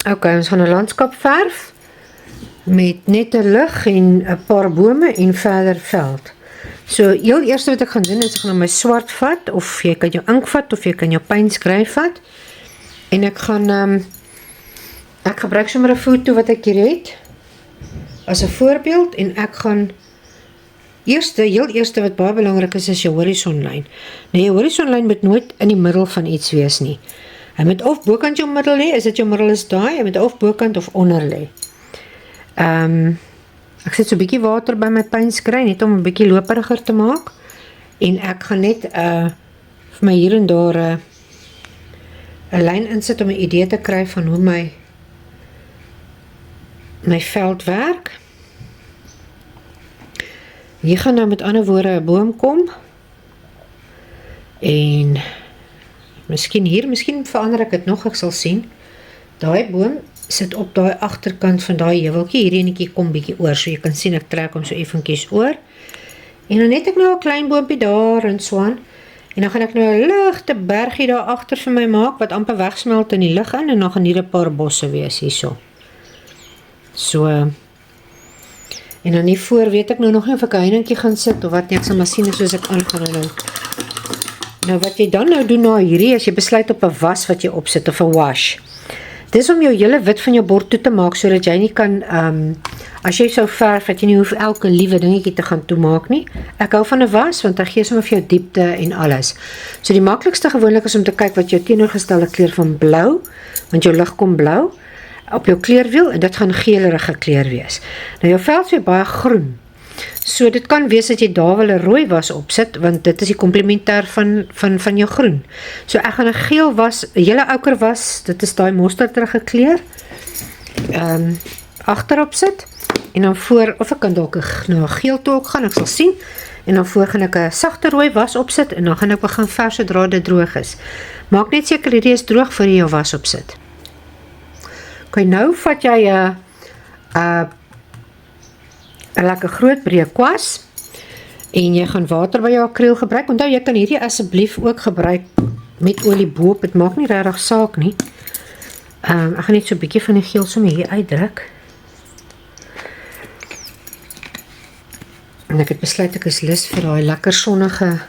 Ok, ons gaan 'n landskap verf met net 'n lug en 'n paar bome en verder veld. So, heel eerste wat ek gaan doen is ek gaan my swart vat, of jy kan jou ink vat, of jy kan jou pynskryf vat. En ek gaan, ek gebruik sommer 'n foto wat ek hier het, as 'n voorbeeld, en ek gaan, heel eerste wat baie belangrik is jou horisonlyn. Nou, jou horisonlyn moet nooit in die middel van iets wees nie. Hy moet of bokant jou middel lê, is dit jou middel is daai, hy moet of bokant of onder lê. Ek sit so 'n bietjie water by my pynskry, net om 'n bietjie loperiger te maak. En ek gaan net vir my hier en daar 'n lyn insit om 'n idee te kry van hoe my veld werk. Hier gaan nou met ander woorde 'n boom kom. En miskien verander ek dit nog, ek sal sien. Daai boom sit op daai agterkant van daai heuweltjie, hierdie enetjie kom bietjie oor, so jy kan sien ek trek hom so effentjies oor. En dan het ek nou 'n klein boompie daar en so aan. En dan gaan ek nou 'n ligte bergie daar agter vir my maak wat amper wegsmelt in die lug in, en dan gaan hier 'n paar bosse wees hierso. So, en dan hier voor weet ek nou nog nie of ek 'n heiningkie gaan sit of wat nie, ek sal maar sien soos ek aangaan. Nou wat jy dan nou doen na hierdie, as jy besluit op 'n was wat jy opsit, of 'n wash. Dis om jou hele wit van jou bord toe te maak, sodat jy nie kan, as jy sou verf, dat jy nie hoef elke liewe dingetjie te gaan toemaak nie. Ek hou van 'n was, want hy gee sommer vir jou diepte en alles. So die maklikste gewoonlik is om te kyk wat jou teenoorgestelde kleur van blou, want jou lig kom blou, op jou kleurwiel, en dit gaan geelerige kleur wees. Nou jou veld is weer baie groen. So dit kan wees dat jy daar wel 'n rooi was opsit, want dit is die komplementêr van jou groen. So ek gaan 'n geel was, 'n hele ouker was, dit is daai mosterdrige kleur, agterop sit, en dan voor, of ek kan dalk na 'n geel toe ook gaan, ek sal sien, en dan voor gaan ek 'n sagte rooi was opsit, en dan gaan ek begin verf sodra dit droog is. Maak net seker hierdie is droog voor jy jou was opsit. Okay, nou vat jy 'n lekker groot breë kwas, en jy gaan water by jou akriel gebruik. Onthou, jy kan hierdie asseblief ook gebruik met olie boop, dit maak nie regtig saak nie. Ek gaan net so 'n bietjie van die geel sommer hier uitdruk. En ek het besluit ek is lus vir daai lekker sonnige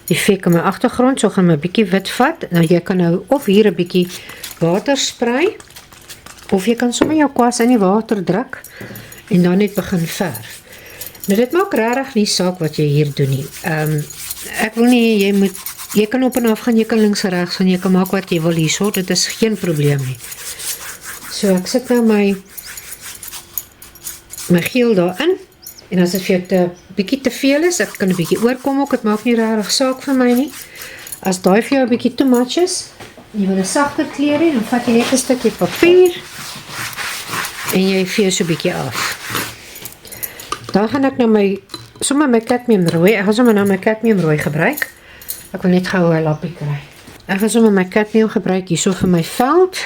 effek in my agtergrond, so gaan my 'n bietjie wit vat. Nou jy kan nou of hier 'n bietjie water sprei, of jy kan sommer jou kwas in die water druk, en dan net begin verf. Nou dit maak regtig nie saak wat jy hier doen nie. Ek wil nie, jy kan op en af gaan, jy kan links en regs gaan, jy kan maak wat jy wil hierso, dit is geen probleem nie. So ek sit nou my geel daarin, en as dit vir jou bietjie te veel is, ek kan 'n bietjie oorkom ook, dit maak nie regtig saak vir my nie. As daai vir jou 'n bietjie too much is, jy wil 'n sagter kleur hê, dan vat jy net 'n stukkie papier, en jy vee so 'n bietjie af. Dan gaan ek nou sommer my cadmiumrooi, ek gaan sommer nou my cadmiumrooi gebruik. Ek wil net gou 'n lappie kry. Ek gaan sommer my cadmium gebruik hierso vir my veld.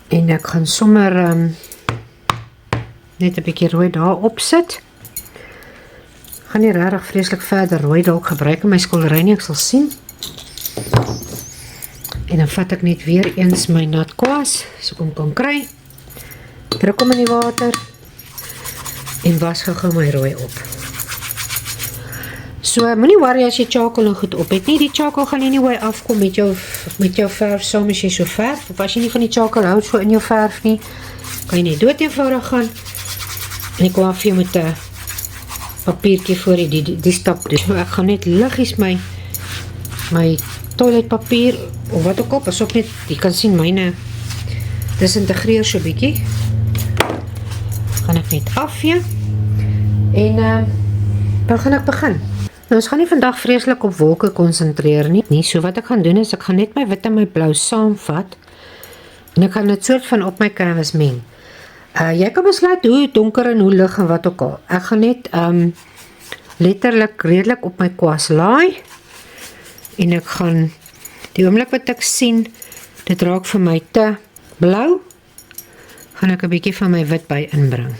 En ek gaan sommer net 'n bietjie rooi daar opsit. Gaan nie regtig vreeslik verder rooi dalk gebruik in my skildery nie, ek sal sien. En dan vat ek net weer eens my nat kwas, so kom kan kry. Druk hom in die water, en was gou my rooi op. So, moenie worry as jy charcoal nog goed op het nie, die charcoal gaan nie hoe afkom met jou verf, saam as jy so verf, of as jy nie van die charcoal hou so in jou verf nie, kan jy net dood eenvoudig gaan, en ek kom af vir met 'n papiertjie voor die stap doen. So, ek gaan net liggies my toiletpapier, of wat ook al, pas op net, jy kan sien myne disintegreer so bietjie. Gaan ek net afvee, en dan gaan ek begin. Nou, ons gaan nie vandag vreeslik op wolke konsentreer nie, so wat ek gaan doen is, ek gaan net my wit en my blou saamvat, en ek gaan dit soort van op my canvas meng. Jy kan besluit hoe donker en hoe lig en wat ook al. Ek gaan net letterlik redelik op my kwas laai, en ek gaan, die oomblik wat ek sien, dit raak vir my te blou, gaan ek 'n bietjie van my wit by inbring.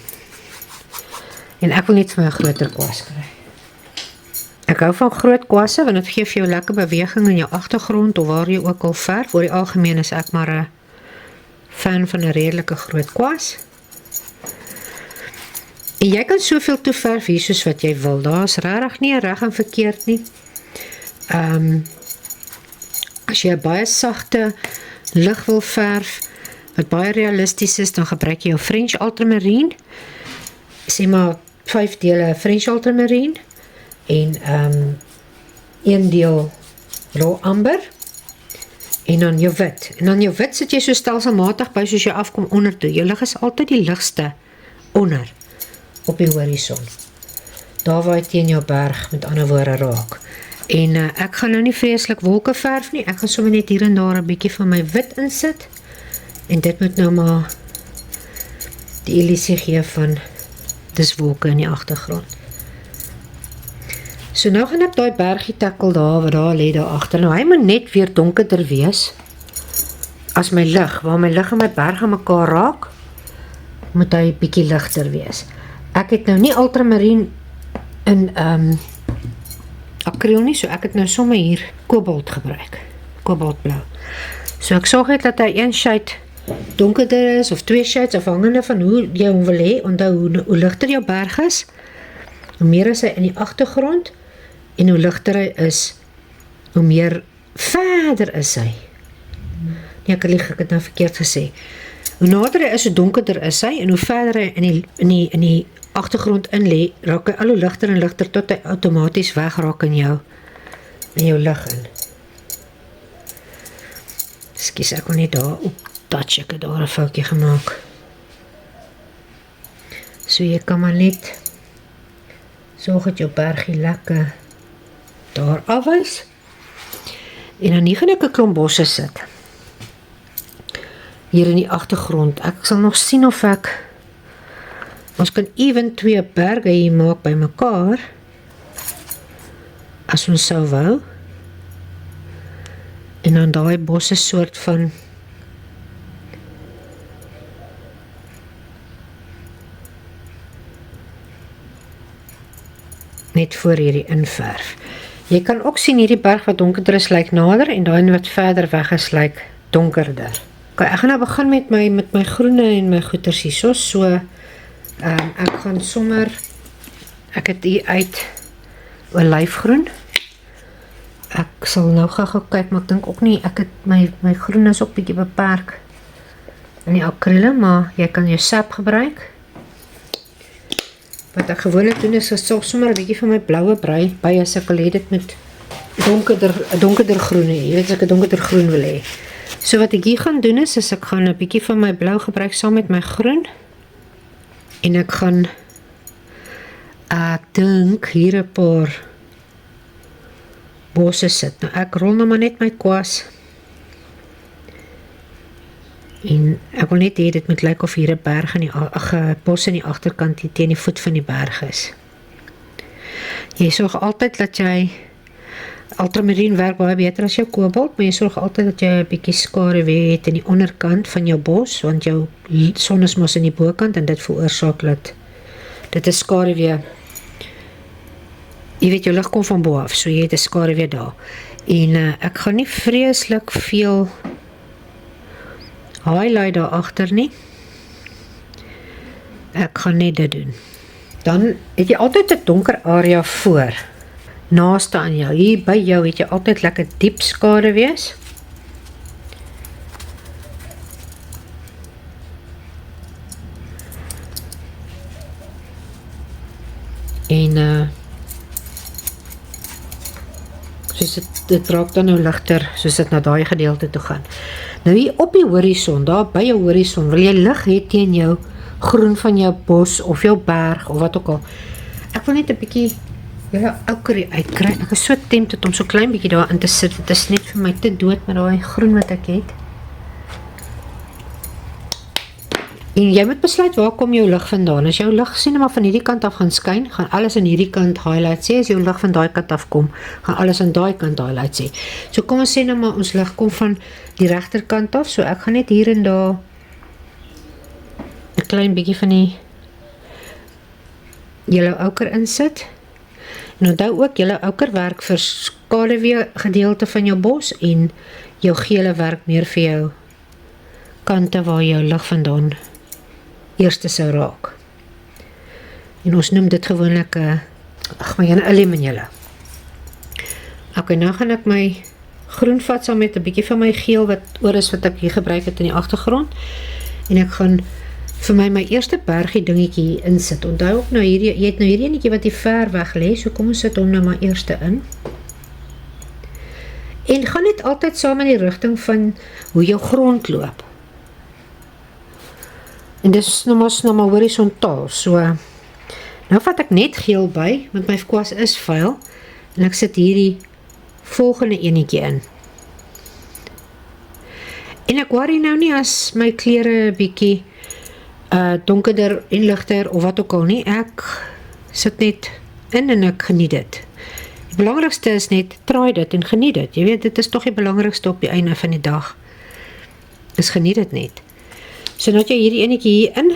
En ek wil net vir my 'n groter kwas kry. Ek hou van groot kwasse, want dit gee vir jou lekker beweging in jou agtergrond, of waar jy ook al verf. Oor die algemeen is ek maar 'n fan van 'n redelike groot kwas. En jy kan soveel toeverf hier soos wat jy wil. Daar is regtig nie reg en verkeerd nie. As jy 'n baie sagte lig wil verf, wat baie realisties is, dan gebruik jy jou French Ultramarine. Sê maar 5 dele French Ultramarine en 1 deel raw amber en dan jou wit. En dan jou wit sit jy so stelselmatig by soos jy afkom onder toe. Jou lig is altyd die ligste onder op die horison. Daar waar hy teen jou berg met ander woorde raak. En ek gaan nou nie vreeslik wolke verf nie. Ek gaan sommer net hier en daar 'n bietjie van my wit insit. En dit moet nou maar die illusie gee van dis wolke in die agtergrond. So nou gaan ek daai bergie tackle daar, wat daar lê daar agter. Nou hy moet net weer donkerder wees as my lig, waar my lig en my berg aan mekaar raak, moet hy bietjie ligter wees. Ek het nou nie ultramarine in akriel nie, so ek het nou sommer hier kobalt gebruik, kobaltblou. So ek sorg net dat hy 1 shade donkerder is, of 2 shades, afhangende van hoe jy hom wil hê. Onthou, hoe ligter jou berg is, hoe meer is hy in die agtergrond, en hoe ligter hy is, hoe meer verder is hy. Nee, ek lieg, ek het nou verkeerd gesê. Hoe nader hy is, hoe donkerder is hy, en hoe verder hy in die agtergrond in lê, raak hy al hoe ligter en ligter, tot hy outomaties wegraak in jou lig in. Ekskuus, ek wil net daar op touch, ek het daar 'n foutjie gemaak. So jy kan maar net sorg dat jou bergie lekker daar afwys. En dan hier gaan ek 'n klomp bosse sit. Hier in die agtergrond. Ek sal nog sien of ons kan even 2 berge hier maak by mekaar, as ons sou wou. En dan daai bosse soort van net voor hierdie inverf. Jy kan ook sien hierdie berg wat donkerder is, lyk nader, en daai wat verder weg is, lyk donkerder. Okay, ek gaan nou begin met my groene en my goeters hierso. So, ek gaan sommer, ek het hier uit olyfgroen. Ek sal nou gou kyk, maar ek dink ook nie, ek het my groen is ook bietjie beperk in die akriele, maar jy kan jou sap gebruik. Wat ek gewoonlik doen is, ek sommer 'n bietjie van my bloue brei by, as ek wil hê dit met donkerder groen hê. Jy weet, as ek 'n donkerder groen wil hê. So wat ek hier gaan doen is ek gaan 'n bietjie van my blou gebruik saam met my groen. En ek gaan, ek dink hier 'n paar bosse sit. Nou ek rol nou maar net my kwas. En ek wil net hê dit moet lyk of hier 'n berg in die bos in die agterkant teen die voet van die berg is. Jy sorg altyd dat jy ultramarine werk baie beter as jou kobalt, maar jy sorg altyd dat jy 'n bietjie skaduwee het in die onderkant van jou bos, want jou son is mos in die bokant en dit veroorsaak dat dit is skaduwee. Jy weet, jou lig kom van bo af, so jy het 'n skaduwee daar. En ek gaan nie vreeslik veel highlight daar agter nie. Ek gaan net dit doen. Dan het jy altyd 'n donker area voor, naaste aan jou. Hier by jou het jy altyd lekker diep skaduwees. En soos dit raak dan nou ligter, soos dit na daai gedeelte toe gaan. Nou hier op die horison, daar by jou horison, wil jy lig hê teen jou groen van jou bos, of jou berg, of wat ook al. Ek wil net 'n bietjie oukerie uitkry. Ek is so tempted om so klein bietjie daar in te sit. Dit is net vir my te dood met daai groen wat ek het. En jy moet besluit waar kom jou lig vandaan. As jou lig sien maar van hierdie kant af gaan skyn, gaan alles aan hierdie kant highlight sê. As jou lig van daai kant af kom, gaan alles aan daai kant highlight sê. So kom ons sê nou maar ons lig kom van die regterkant af, so ek gaan net hier en daar 'n klein bietjie van die yellow ochre insit. En onthou ook, julle ouker werk vir skaduwee gedeelte van jou bos en jou gele werk meer vir jou kante waar jou lig vandaan eerste sou raak. En ons noem dit gewoonlik 'n illum in julle. Ok, nou gaan ek my groen vat saam met 'n bietjie van my geel wat oor is wat ek hier gebruik het in die agtergrond. En ek gaan vir my eerste bergie dingetjie hier insit. Onthou ook nou hierdie, jy het nou hierdie enetjie wat hier ver weg lê, so kom ons sit hom nou maar eerste in. En gaan net altyd saam in die rigting van hoe jou grond loop. En dis nou maar horisontaal, so nou vat ek net geel by, want my kwas is vuil, en ek sit hierdie volgende enetjie in. En ek worry nou nie as my klere 'n bietjie donkerder en ligter of wat ook al nie, ek sit net in en ek geniet dit. Die belangrikste is net, try dit en geniet dit. Jy weet, dit is toch die belangrikste op die einde van die dag. Is geniet dit net. So nou het jy hierdie enetjie hier in,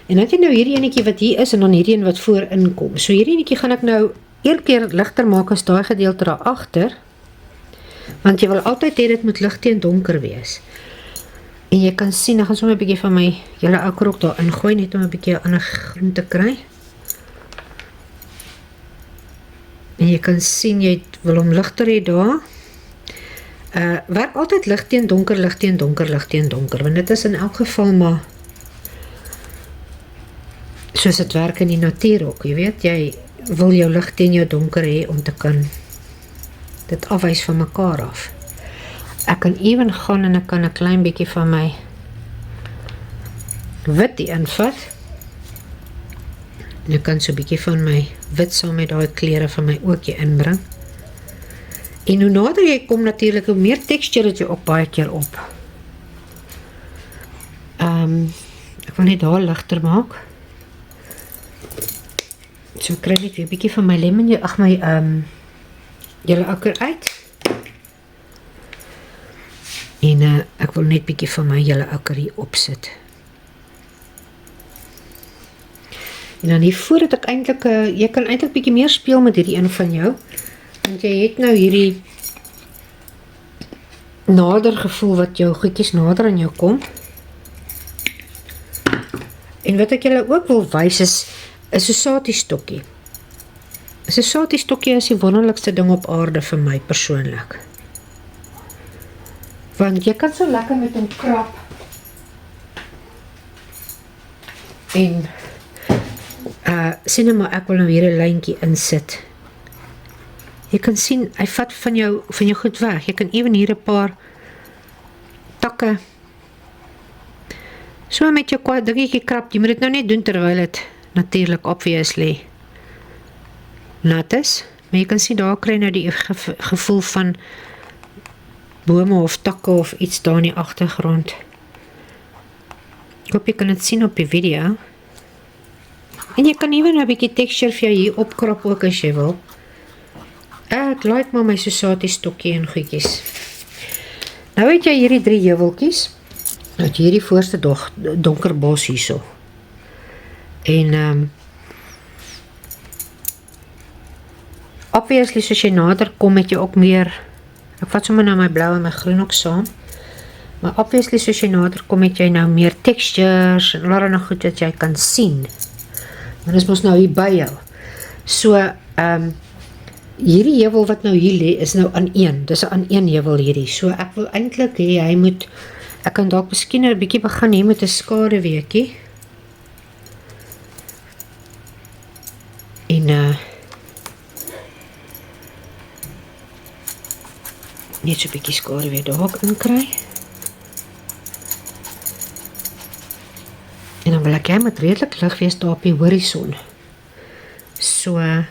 en dan het jy nou hierdie enetjie wat hier is, en dan hierdie een wat voor inkom. So hierdie enetjie gaan ek nou een keer ligter maak as daai gedeelte daar agter, want jy wil altyd hê dit moet lig teen donker wees. En jy kan sien, ek gaan sommer 'n bietjie van my julle ouker ook daar ingooi, net om 'n bietjie 'n ander groen te kry. En jy kan sien, jy wil hom ligter hê daar. Werk altyd lig teen donker, lig teen donker, lig teen donker, want dit is in elk geval maar soos dit werk in die natuur ook, jy weet, jy wil jou lig teen jou donker hê om te kan dit afwys van mekaar af. Ek kan even gaan en ek kan 'n klein bietjie van my wit invat. En ek kan so 'n bietjie van my wit saam met daai kleure van my ookie inbring. En hoe nader jy kom natuurlik, hoe meer texture het jy ook baie keer op. Ek wil net daar ligter maak. So kry net weer 'n bietjie van my lemon, julle ouker uit. En ek wil net bietjie van my julle ouker hier opsit. En dan hiervoor het ek eintlik, jy kan eintlik bietjie meer speel met hierdie een van jou, want jy het nou hierdie nader gevoel wat jou goedjies nader aan jou kom. En wat ek julle ook wil wys is 'n sosiatiestokkie. 'n Sosiatiestokkie is die wonderlikste ding op aarde vir my persoonlik. Want jy kan so lekker met hom krap. En sien nou maar, ek wil nou weer 'n lyntjie insit. Jy kan sien, hy vat van jou goed weg. Jy kan ewen hier 'n paar takke so met jou dingetjie krap. Jy moet dit nou net doen terwyl dit natuurlik obviously nat is. Maar jy kan sien, daar kry nou die gevoel van bome of takke of iets daar in die agtergrond. Ek hoop jy kan dit sien op die video. En jy kan ewen 'n bietjie texture vir jou hier opkrap ook as jy wil. Ek like maar my sosiatiestokkie en goedjies. Nou het jy hierdie 3 heuweltjies. Dat jy hierdie voorste donker bos hierso. En obviously soos jy nader kom het jy ook meer. Ek vat sommer nou my blou en my groen ook saam. Maar obviously soos jy nader kom het jy nou meer textures en allerlei goed wat jy kan sien. Maar dis mos nou hier by jou. So hierdie heuwel wat nou hier lê is nou aan een. Dis 'n aan een heuwel hierdie. So ek wil eintlik hê hy moet, ek kan dalk miskien 'n bietjie begin hier met 'n skaduweetjie. En net so 'n bietjie skaduwee daar ook inkry. En dan wil ek hy moet redelik lig wees daar op die horison. So ek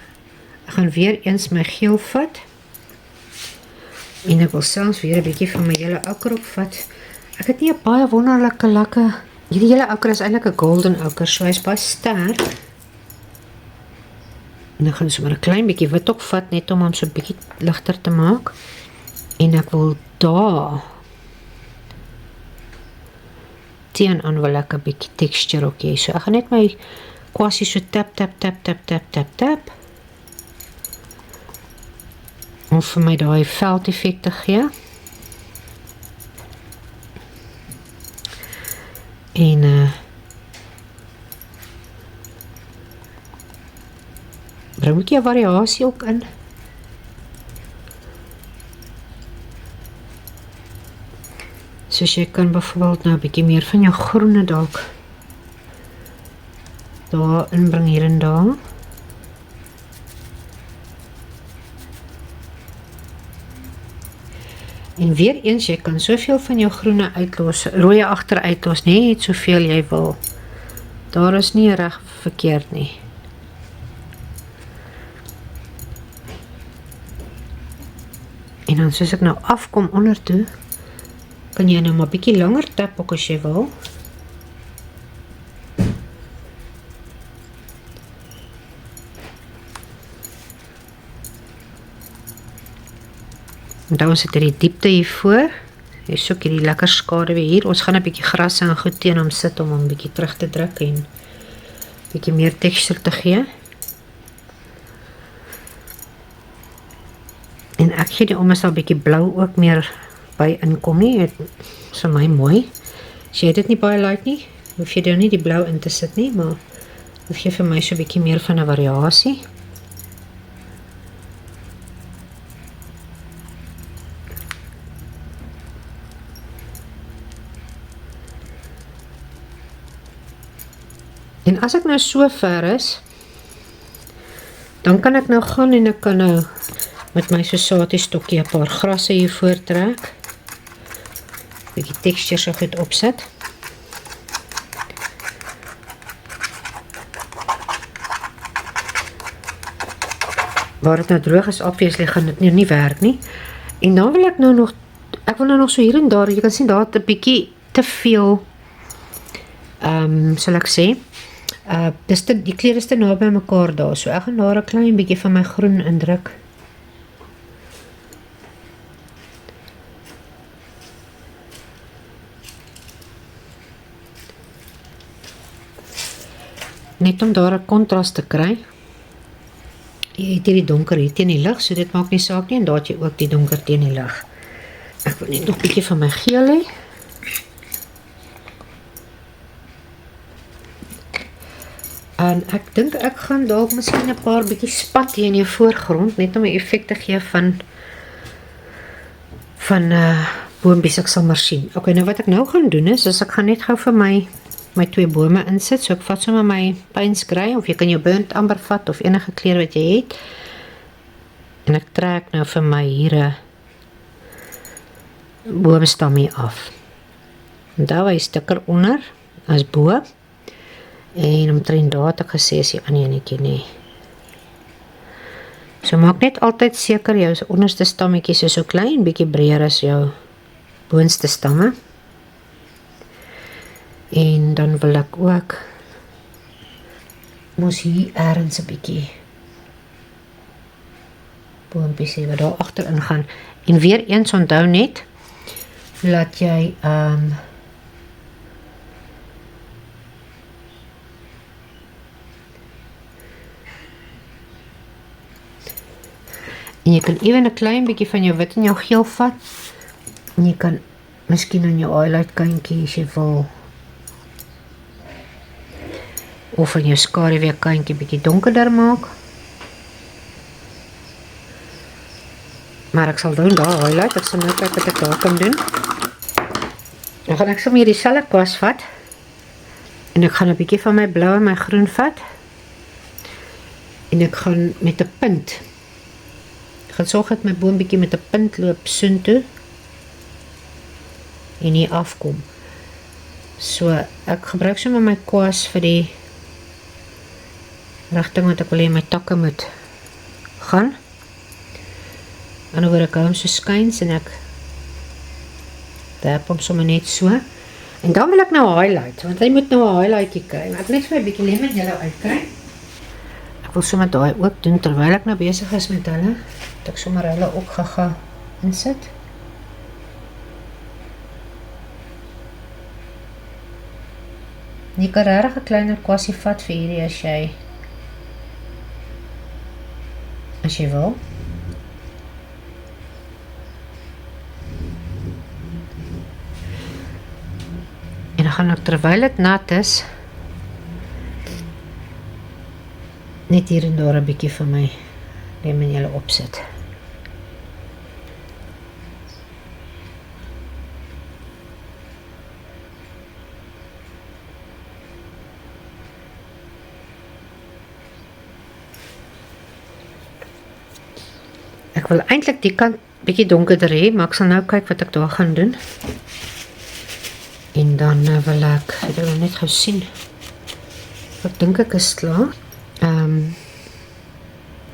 gaan weer eens my geel vat. En ek wil selfs weer 'n bietjie van my hele ouker opvat. Ek het nie 'n baie wonderlike lekker. Hierdie hele ouker is eintlik 'n golden ouker, so hy's baie sterk. En dan gaan ek sommer 'n klein bietjie wit ook vat net om hom so 'n bietjie ligter te maak. En ek wil daar teenoor wil ek 'n bietjie texture ook hê. So ek gaan net my kwassie so tap tap tap tap tap tap tap. om vir my daai veldeffek te gee. En bring 'n bietjie variasie ook in. Soos jy kan byvoorbeeld nou 'n bietjie meer van jou groene dalk daar inbring hier en daar. En weer eens, jy kan soveel van jou groene uitlos, rooie agter uitlos, net soveel jy wil. Daar is nie reg verkeerd nie. En dan soos ek nou afkom onder toe, kan jy nou maar bietjie langer tap ook as jy wil. En dan sit die diepte hier voor. Jy soek hierdie lekker skaduwee hier. Ons gaan 'n bietjie gras en goed teen hom sit om hom bietjie terug te druk en bietjie meer teksture te gee. En ek gee die om as daar 'n bietjie blou ook meer by inkom nie. Dit is vir my mooi. As jy dit nie baie like nie, hoef jy dan nie die blou in te sit nie, maar dit gee vir my so 'n bietjie meer van 'n variasie. En as ek nou so ver is, dan kan ek nou gaan en ek kan nou met my sosiatiestokkie 'n paar grasse hier voortrek. Bietjie texture so goed opsit. Waar dit nou droog is, obviously gaan dit nou nie werk nie. En dan wil ek nou nog, ek wil nou nog so hier en daar, jy kan sien daar het 'n bietjie te veel, sal ek sê, die kleure is te naby mekaar daar, so ek gaan daar 'n klein bietjie van my groen indruk. Net om daar 'n kontras te kry. Jy het hier die donker hier teen die lig, so dit maak nie saak nie, en daar het jy ook die donker teen die lig. Ek wil net nog 'n bietjie van my geel hê. En ek dink ek gaan dalk miskien 'n paar bietjie spat hier in die voorgrond, net om 'n effek te gee van boompies, ek sal maar sien. Ok, nou wat ek nou gaan doen is ek gaan net gou vir my twee bome insit, so ek vat sommer my Payne's Grey, of jy kan jou burnt amber vat, of enige kleur wat jy het, en ek trek nou vir my hier 'n boomstam hier af. En daar was 'n stukkie onder, as bo, en omtrent daar het ek gesê is die ander enetjie nie. So maak net altyd seker jou onderste stammetjies is so klein, bietjie breër as jou boonste stamme. En dan wil ek ook mos hier ergens 'n bietjie boompies hê wat daar agterin gaan. En weer eens onthou net laat jy en jy kan ewen 'n klein bietjie van jou wit en jou geel vat. En jy kan miskien aan jou highlight kantjie as jy wil, of in jou skaduwee kantjie bietjie donkerder maak. Maar ek sal doen daar highlight, ek sal nou kyk wat ek daar kan doen. Dan gaan ek sommer dieselfde kwas vat, en ek gaan 'n bietjie van my blou en my groen vat, en ek gaan met 'n punt, ek gaan sorg dat my boom bietjie met 'n punt loop soontoe, en hier afkom. So, ek gebruik sommer my kwas vir die rigting wat ek wil hê my takke moet gaan. En dan word ek hom so skuins en ek dap hom sommer net so. En dan wil ek nou highlight, want hy moet nou 'n highlightie kry. Ek wil net vir 'n bietjie lemon yellow uitkry. Ek wil sommer daai ook doen terwyl ek nou besig is met hulle. Dat ek sommer hulle ook gaga insit. Jy kan regtig 'n kleiner kwassie vat vir hierdie as jy wil. dan gaan ek terwyl dit nat is net hier en daar 'n bietjie vir my lemonjelle opsit. Ek wil eintlik die kant bietjie donkerder hê, maar ek sal nou kyk wat ek daar gaan doen. En dan wil ek nog net gou sien. Ek dink ek is klaar.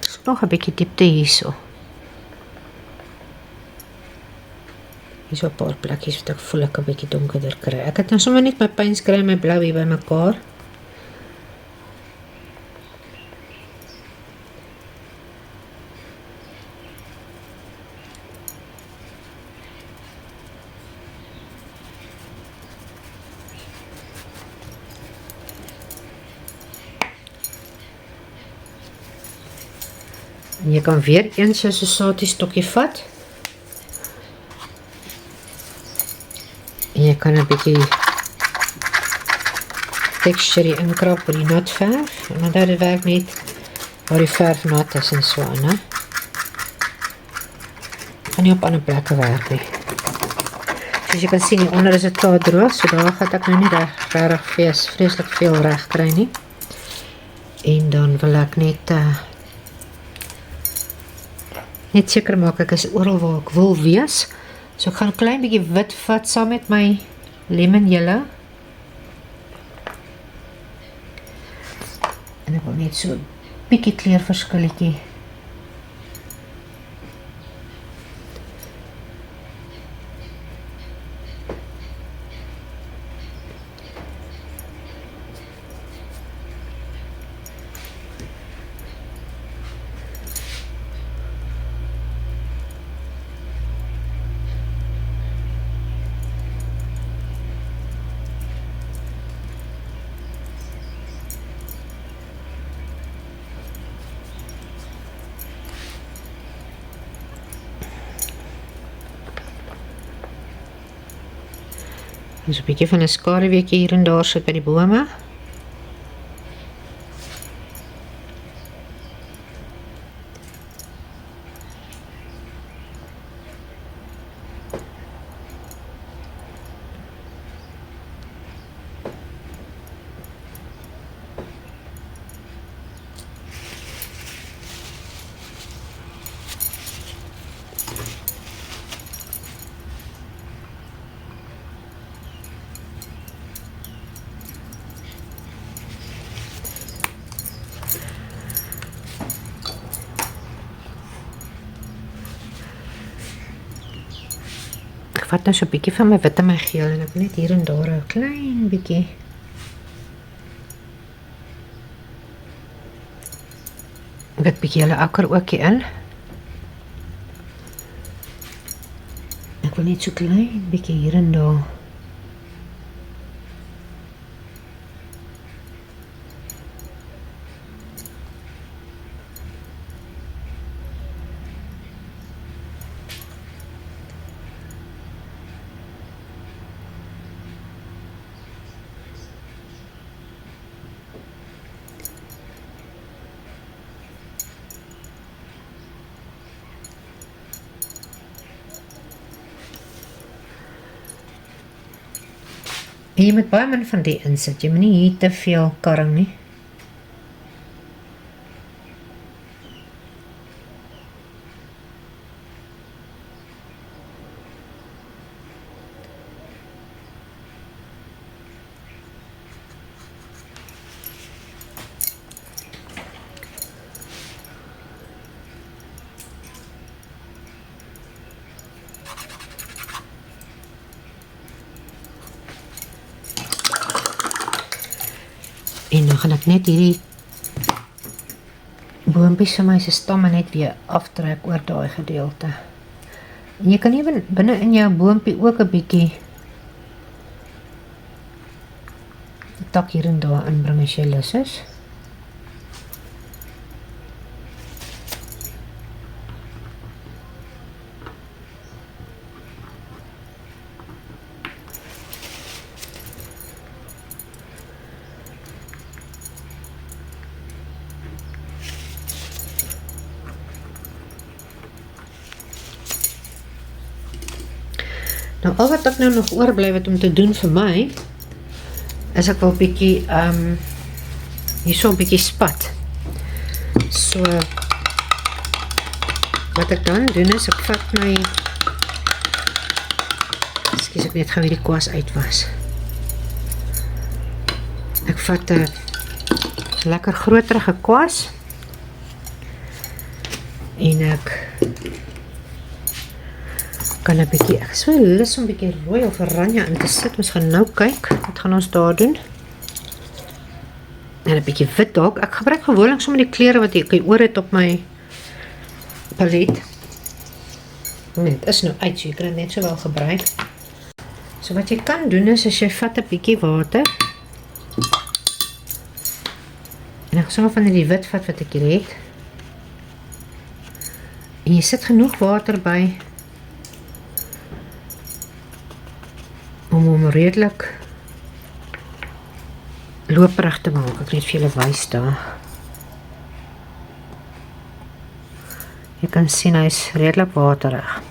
Is nog 'n bietjie diepte hierso. Hierso 'n paar plekkies wat ek voel ek 'n bietjie donkerder kry. Ek het nou sommer net my pynskry en my blou hier by mekaar. En jy kan weer eens so 'n satiestokkie vat. En jy kan 'n bietjie texture inkrap op die nat verf. En dan dit werk net waar die verf nat is en so aan, hè. Kan nie op ander plekke werk nie. Soos jy kan sien, hieronder is dit klaar droog, so daar gaan ek nou nie regtig vreeslik veel reg kry nie. En dan wil ek net seker maak ek is oral waar ek wil wees. So ek gaan 'n klein bietjie wit vat saam met my lemonjelle. En ek wil net so 'n bietjie kleurverskilletjie. Dus 'n bietjie van 'n skaduweetjie hier en daar sit by die bome. Ek vat nou so 'n bietjie van my wit en my geel en ek net hier en daar 'n klein bietjie dit bietjie hulle akker ook hier in. Ek wil net so klein bietjie hier en daar. En jy moet baie min van die insit, jy moet nie hier te veel karring nie. En dan gaan ek net hierdie boompies van my se stamme net weer aftrek oor daai gedeelte. En jy kan ewen binne in jou boompie ook 'n bietjie die tak hier en daar inbring as jy lus is. Nou al wat ek nou nog oorbly wat om te doen vir my, is ek wil bietjie, hierso 'n bietjie spat. So, wat ek dan doen is, ek vat my, ekskuus ek net gou hierdie kwas uitwas. Ek vat 'n lekker groterige kwas, en ek kan 'n bietjie, ek is so lus om 'n bietjie rooi of oranje in te sit, ons gaan nou kyk, wat gaan ons daar doen? En 'n bietjie wit dalk, ek gebruik gewoonlik sommer die kleure wat ek oor het op my palet. Dit is nou uit, so jy kan dit net so wel gebruik. So wat jy kan doen is, as jy vat 'n bietjie water, en ek sal van die wit vat wat ek hier het, en jy sit genoeg water by, om hom redelik loperig te maak. Ek net vir julle wys daar. Jy kan sien hy is redelik waterig.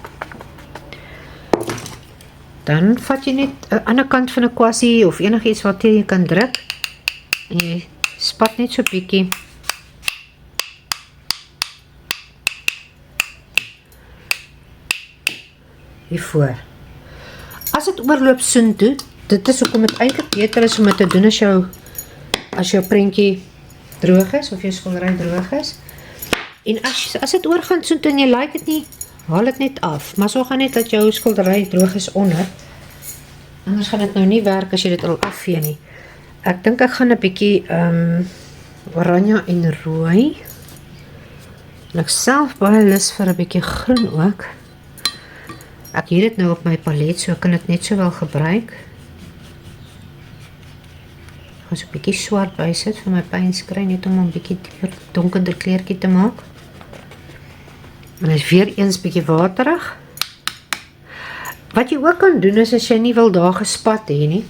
Dan vat jy net 'n ander kant van 'n kwassie of enigiets wat jy kan druk en jy spat net so bietjie hiervoor. As dit oorloop soontoe, dit is hoekom dit eintlik beter is om dit te doen as jou prentjie droog is of jou skildery droog is. En as dit oorgaan soontoe en jy like dit nie, haal dit net af. Maar sorg net dat jou skildery droog is onder. Anders gaan dit nou nie werk as jy dit al afvee nie. Ek dink ek gaan 'n bietjie oranje en rooi. En ek self baie lus vir 'n bietjie groen ook. Ek het dit nou op my palet, so ek kan dit net so wel gebruik. Ek gaan so 'n bietjie swart bysit vir my pynskry, net om 'n bietjie donkerder kleurtjie te maak. En dit is weer eens bietjie waterig. Wat jy ook kan doen is, as jy nie wil daar gespat hê nie,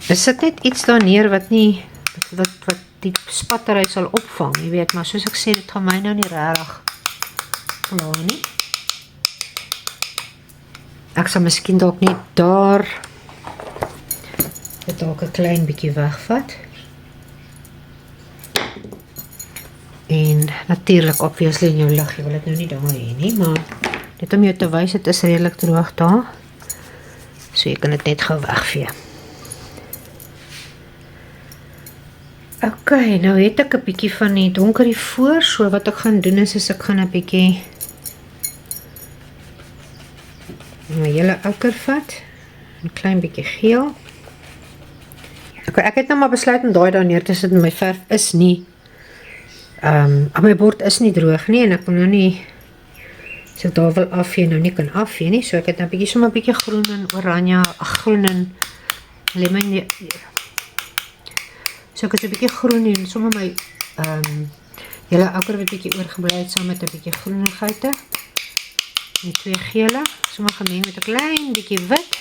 is sit net iets daar neer wat nie, wat die spattery sal opvang, jy weet, maar soos ek sê, dit gaan my nou nie regtig pla nie. Ek sal miskien dalk net daar dit dalk 'n klein bietjie wegvat. En natuurlik obviously in jou lig, jy wil dit nou nie daar hê nie, maar net om jou te wys, dit is redelik droog daar. So jy kan dit net gou wegvee. Ok, nou het ek 'n bietjie van die donker hier voor, so wat ek gaan doen is ek gaan 'n bietjie my hele oker vat, 'n klein bietjie geel. Ok, ek het nou maar besluit om daai daar neer te sit, en my verf is nie my bord is nie droog nie, en ek wil nou nie, as ek daar wil afvee, nou nie kan afvee nie, so ek het nou sommer 'n bietjie groen en oranje, groen en lemon, so ek het 'n bietjie groen en sommer my hele oker wat bietjie oorgebly het, saam met 'n bietjie groenigheid, en 2 gele, sommer gemeng met 'n klein bietjie wit,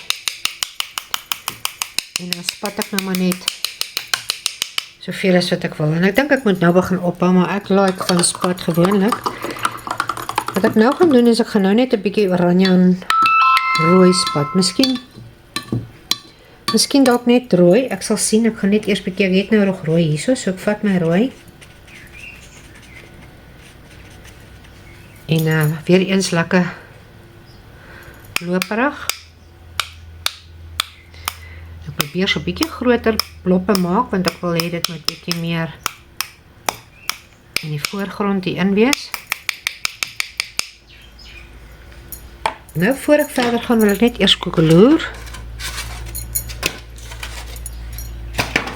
en dan spat ek nou maar net soveel as wat ek wil. En ek dink ek moet nou begin ophou, maar ek like van spat gewoonlik. Wat ek nou gaan doen is, ek gaan nou net 'n bietjie oranje en rooi spat. Miskien dalk net rooi. Ek sal sien, ek gaan net eers bietjie, ek het nou nog rooi hierso, so ek vat my rooi. En weer eens lekker loperig. Ek probeer so 'n bietjie groter bloppe maak, want ek wil hê dit moet bietjie meer in die voorgrond hierin wees. Nou, voor ek verder gaan, wil ek net eers koekeloer.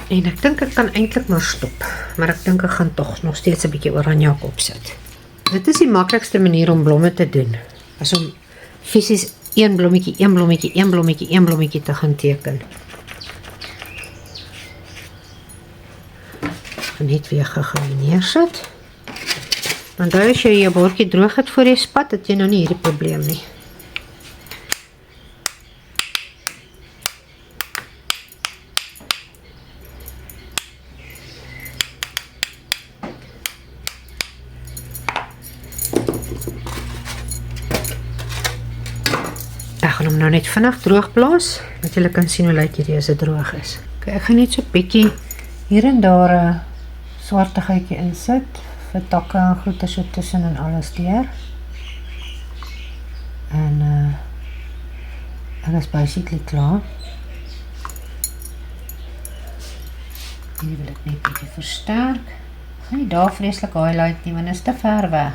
En ek dink ek kan eintlik maar stop, maar ek dink ek gaan tog nog steeds 'n bietjie oranje opsit. Dit is die maklikste manier om blomme te doen, as om fisies een blommetjie te gaan teken. Net weer gou neersit. Want daar as jy jou bordjie droog het voor jy spat, het jy nou nie hierdie probleem nie. Ek gaan hom nou net vinnig droog blaas, dat julle kan sien hoe lyk hierdie as dit droog is. Okay, ek gaan net so 'n bietjie hier en daar 'n swartigheidjie insit, vir takke en goeie so tussen en alles deur. En ek is basically klaar. Hier wil ek net bietjie versterk. Ek gaan nie daar vreeslik highlight nie, want dit is te ver weg.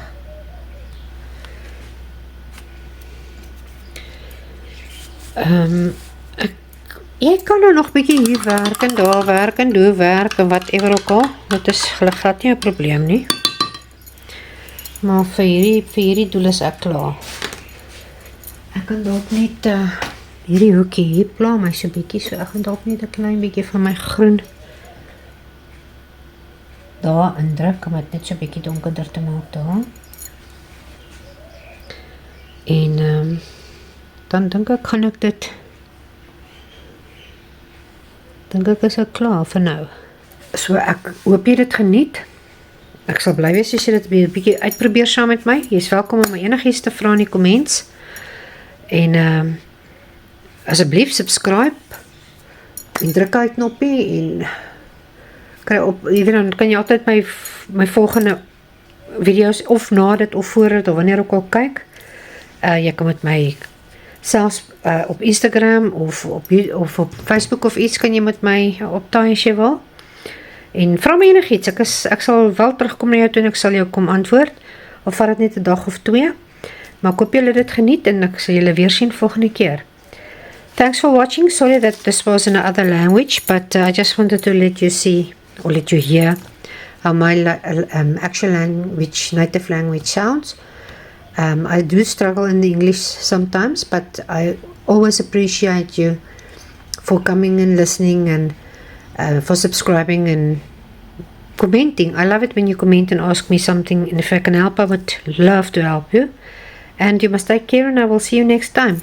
Jy kan nou nog bietjie hier werk en daar werk en doen werk en whatever ook al. Dit is glad nie 'n probleem nie. Maar vir hierdie doel is ek klaar. Ek kan dalk net hierdie hoekie hier pla my so bietjie, so ek gaan dalk net 'n klein bietjie van my groen daar indruk om dit net so bietjie donkerder te maak daar. En dan dink ek gaan ek dit is ek klaar vir nou. So ek hoop jy dit geniet. Ek sal bly wees as jy dit 'n bietjie uitprobeer saam met my. Jy is welkom om my enigiets te vra in die comments. En asseblief subscribe en druk hy knoppie en kry op, jy weet dan kan jy altyd my volgende video's of na dit of voor dit of wanneer ook al kyk. Jy kan met my selfs op Instagram of op Facebook of iets kan jy met my optaai as jy wil. En vra my enigiets, ek sal wel terugkom na jou toe en ek sal jou kom antwoord. Of vat dit net 'n dag of 2. Maar ek hoop julle dit geniet en ek sal julle weer sien volgende keer. Thanks for watching. Sorry that this was in another language, but I just wanted to let you see or let you hear how my actual language, native language sounds. I do struggle in the English sometimes, but I always appreciate you for coming and listening and for subscribing and commenting. I love it when you comment and ask me something, and if I can help, I would love to help you. And you must take care, and I will see you next time.